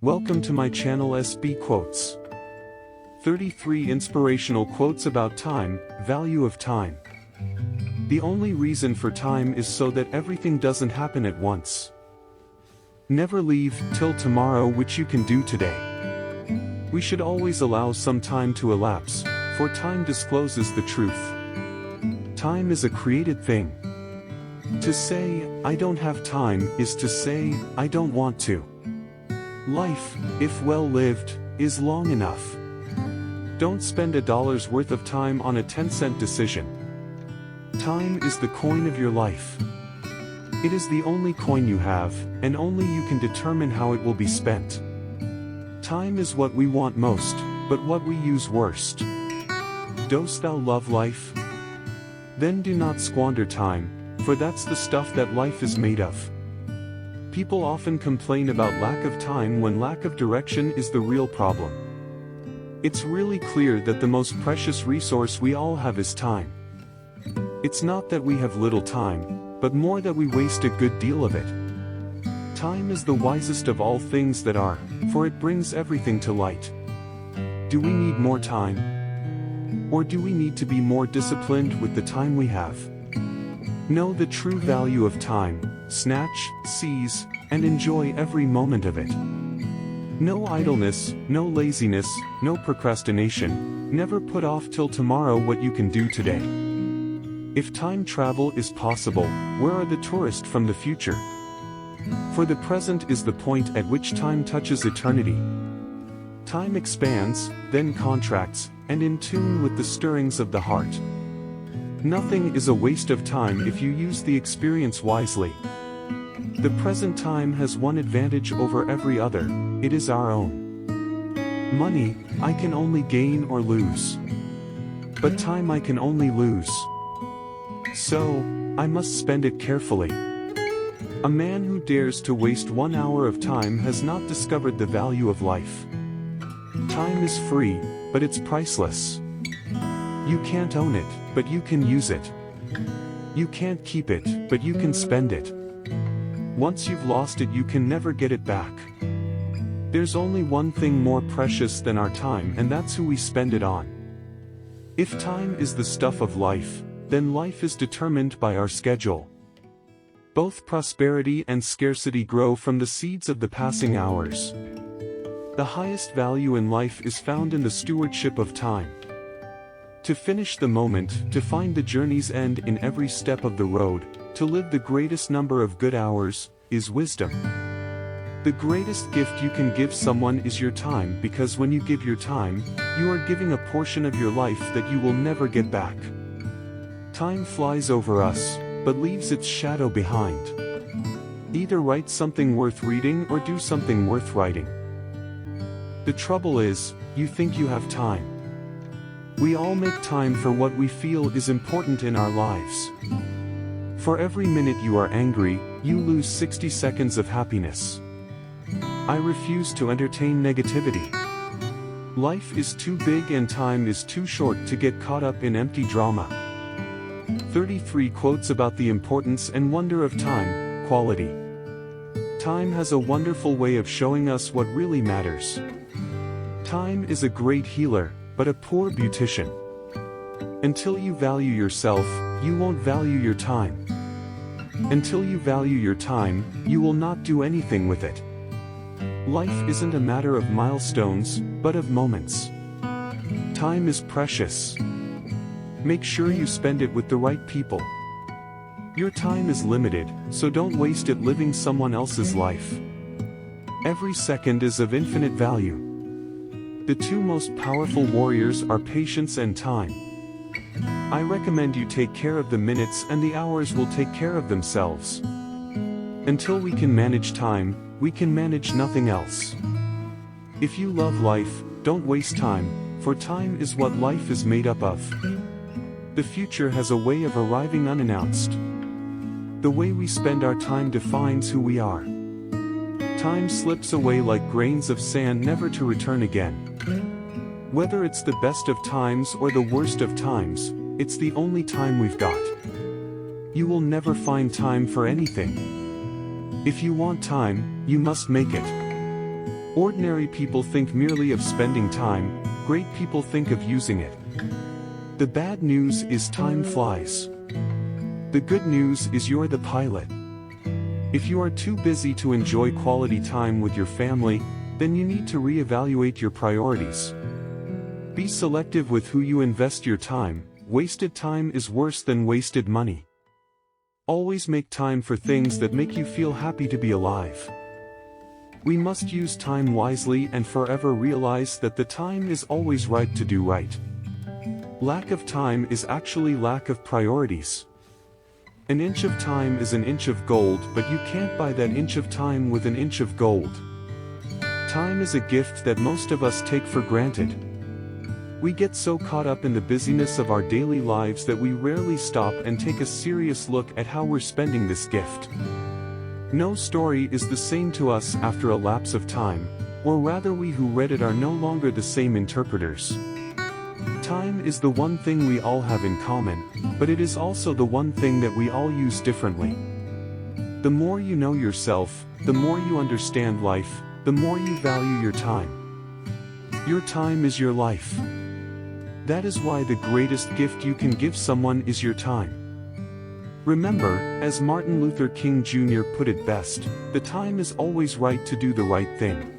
Welcome to my channel SB Quotes. 33 inspirational quotes about time, value of time. The only reason for time is so that everything doesn't happen at once. Never leave till tomorrow which you can do today. We should always allow some time to elapse, for time discloses the truth. Time is a created thing. To say, I don't have time, is to say, I don't want to. Life, if well lived, is long enough. Don't spend $1's worth of time on a 10-cent decision. Time is the coin of your life. It is the only coin you have, and only you can determine how it will be spent. Time is what we want most, but what we use worst. Dost thou love life? Then do not squander time, for that's the stuff that life is made of. People often complain about lack of time when lack of direction is the real problem. It's really clear that the most precious resource we all have is time. It's not that we have little time, but more that we waste a good deal of it. Time is the wisest of all things that are, for it brings everything to light. Do we need more time? Or do we need to be more disciplined with the time we have? Know the true value of time, snatch, seize, and enjoy every moment of it. No idleness, no laziness, no procrastination, never put off till tomorrow what you can do today. If time travel is possible, where are the tourists from the future? For the present is the point at which time touches eternity. Time expands, then contracts, and in tune with the stirrings of the heart. Nothing is a waste of time if you use the experience wisely. The present time has one advantage over every other, it is our own. Money, I can only gain or lose. But time I can only lose. So, I must spend it carefully. A man who dares to waste 1 hour of time has not discovered the value of life. Time is free, but it's priceless. You can't own it, but you can use it. You can't keep it, but you can spend it. Once you've lost it, you can never get it back. There's only one thing more precious than our time, and that's who we spend it on. If time is the stuff of life, then life is determined by our schedule. Both prosperity and scarcity grow from the seeds of the passing hours. The highest value in life is found in the stewardship of time. To finish the moment, to find the journey's end in every step of the road, to live the greatest number of good hours, is wisdom. The greatest gift you can give someone is your time, because when you give your time, you are giving a portion of your life that you will never get back. Time flies over us, but leaves its shadow behind. Either write something worth reading or do something worth writing. The trouble is, you think you have time. We all make time for what we feel is important in our lives. For every minute you are angry, you lose 60 seconds of happiness. I refuse to entertain negativity. Life is too big and time is too short to get caught up in empty drama. 33 quotes about the importance and wonder of time, quality. Time has a wonderful way of showing us what really matters. Time is a great healer, but a poor beautician. Until you value yourself, you won't value your time. Until you value your time, you will not do anything with it. Life isn't a matter of milestones, but of moments. Time is precious. Make sure you spend it with the right people. Your time is limited, so don't waste it living someone else's life. Every second is of infinite value. The two most powerful warriors are patience and time. I recommend you take care of the minutes, and the hours will take care of themselves. Until we can manage time, we can manage nothing else. If you love life, don't waste time, for time is what life is made up of. The future has a way of arriving unannounced. The way we spend our time defines who we are. Time slips away like grains of sand, never to return again. Whether it's the best of times or the worst of times, it's the only time we've got. You will never find time for anything. If you want time, you must make it. Ordinary people think merely of spending time, great people think of using it. The bad news is time flies. The good news is you're the pilot. If you are too busy to enjoy quality time with your family, then you need to reevaluate your priorities. Be selective with who you invest your time. Wasted time is worse than wasted money. Always make time for things that make you feel happy to be alive. We must use time wisely and forever realize that the time is always right to do right. Lack of time is actually lack of priorities. An inch of time is an inch of gold, but you can't buy that inch of time with an inch of gold. Time is a gift that most of us take for granted. We get so caught up in the busyness of our daily lives that we rarely stop and take a serious look at how we're spending this gift. No story is the same to us after a lapse of time, or rather we who read it are no longer the same interpreters. Time is the one thing we all have in common, but it is also the one thing that we all use differently. The more you know yourself, the more you understand life, the more you value your time. Your time is your life. That is why the greatest gift you can give someone is your time. Remember, as Martin Luther King Jr. put it best, the time is always right to do the right thing.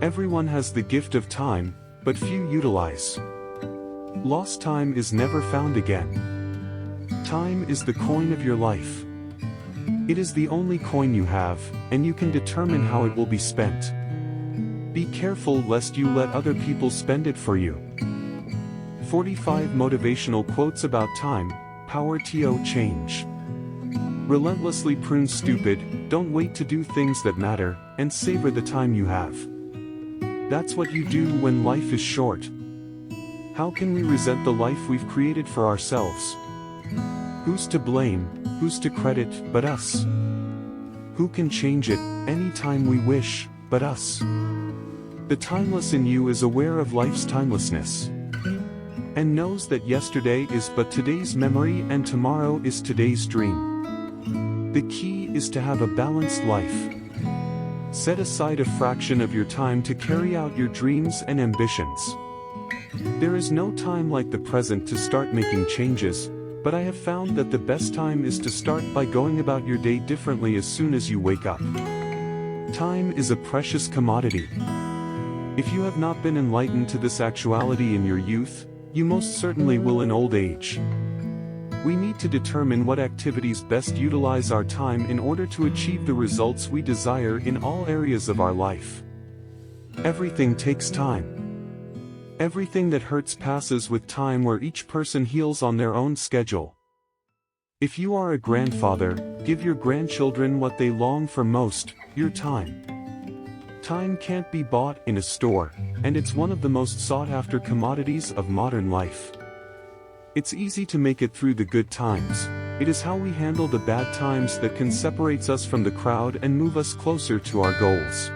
Everyone has the gift of time, but few utilize. Lost time is never found again. Time is the coin of your life. It is the only coin you have, and you can determine how it will be spent. Be careful lest you let other people spend it for you. 45 motivational quotes about time. Power to change. Relentlessly prune stupid, don't wait to do things that matter, and savor the time you have. That's what you do when life is short. How can we resent the life we've created for ourselves? Who's to blame, who's to credit, but us? Who can change it, anytime we wish, but us? The timeless in you is aware of life's timelessness, and knows that yesterday is but today's memory and tomorrow is today's dream. The key is to have a balanced life. Set aside a fraction of your time to carry out your dreams and ambitions. There is no time like the present to start making changes, but I have found that the best time is to start by going about your day differently as soon as you wake up. Time is a precious commodity. If you have not been enlightened to this actuality in your youth, you most certainly will in old age. We need to determine what activities best utilize our time in order to achieve the results we desire in all areas of our life. Everything takes time. Everything that hurts passes with time, where each person heals on their own schedule. If you are a grandfather, give your grandchildren what they long for most, your time. Time can't be bought in a store, and it's one of the most sought-after commodities of modern life. It's easy to make it through the good times. It is how we handle the bad times that can separate us from the crowd and move us closer to our goals.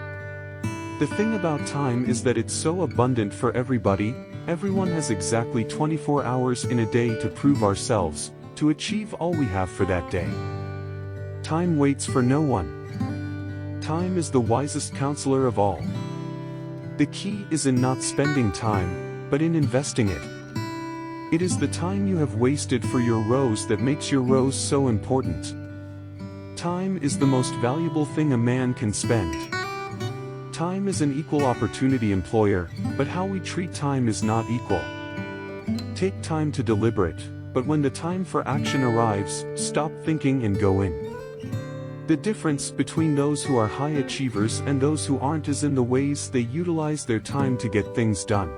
The thing about time is that it's so abundant for everybody. Everyone has exactly 24 hours in a day to prove ourselves, to achieve all we have for that day. Time waits for no one. Time is the wisest counselor of all. The key is in not spending time, but in investing it. It is the time you have wasted for your rose that makes your rose so important. Time is the most valuable thing a man can spend. Time is an equal opportunity employer, but how we treat time is not equal. Take time to deliberate, but when the time for action arrives, stop thinking and go in. The difference between those who are high achievers and those who aren't is in the ways they utilize their time to get things done.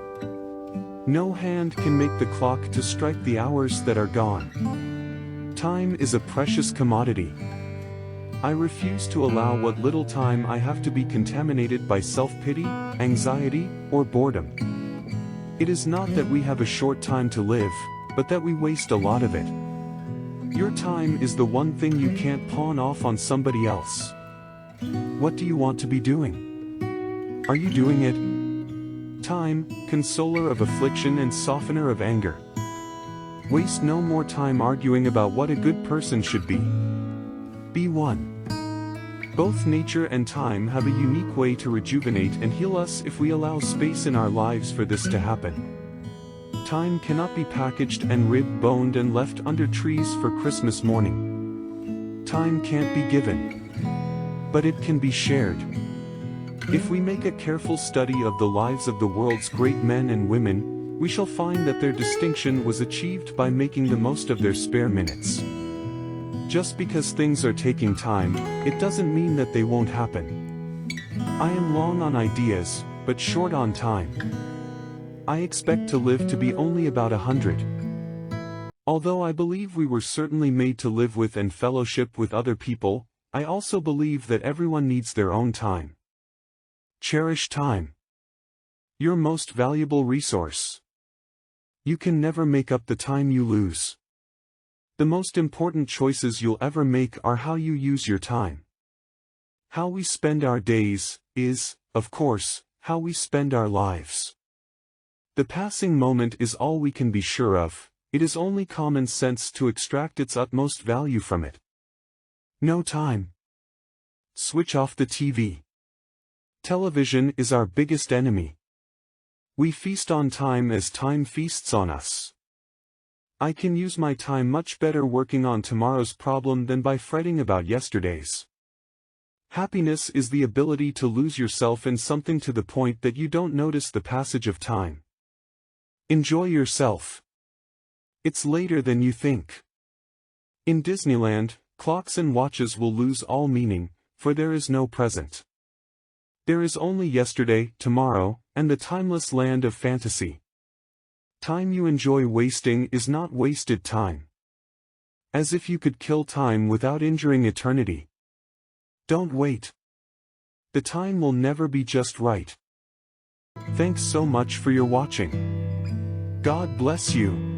No hand can make the clock to strike the hours that are gone. Time is a precious commodity. I refuse to allow what little time I have to be contaminated by self-pity, anxiety, or boredom. It is not that we have a short time to live, but that we waste a lot of it. Your time is the one thing you can't pawn off on somebody else. What do you want to be doing? Are you doing it? Time, consoler of affliction and softener of anger. Waste no more time arguing about what a good person should be. Be one. Both nature and time have a unique way to rejuvenate and heal us if we allow space in our lives for this to happen. Time cannot be packaged and rib-boned and left under trees for Christmas morning. Time can't be given, but it can be shared. If we make a careful study of the lives of the world's great men and women, we shall find that their distinction was achieved by making the most of their spare minutes. Just because things are taking time, it doesn't mean that they won't happen. I am long on ideas, but short on time. I expect to live to be only about 100. Although I believe we were certainly made to live with and fellowship with other people, I also believe that everyone needs their own time. Cherish time. Your most valuable resource. You can never make up the time you lose. The most important choices you'll ever make are how you use your time. How we spend our days is, of course, how we spend our lives. The passing moment is all we can be sure of. It is only common sense to extract its utmost value from it. No time. Switch off the TV. Television is our biggest enemy. We feast on time as time feasts on us. I can use my time much better working on tomorrow's problem than by fretting about yesterday's. Happiness is the ability to lose yourself in something to the point that you don't notice the passage of time. Enjoy yourself. It's later than you think. In Disneyland, clocks and watches will lose all meaning, for there is no present. There is only yesterday, tomorrow, and the timeless land of fantasy. Time you enjoy wasting is not wasted time. As if you could kill time without injuring eternity. Don't wait. The time will never be just right. Thanks so much for your watching. God bless you.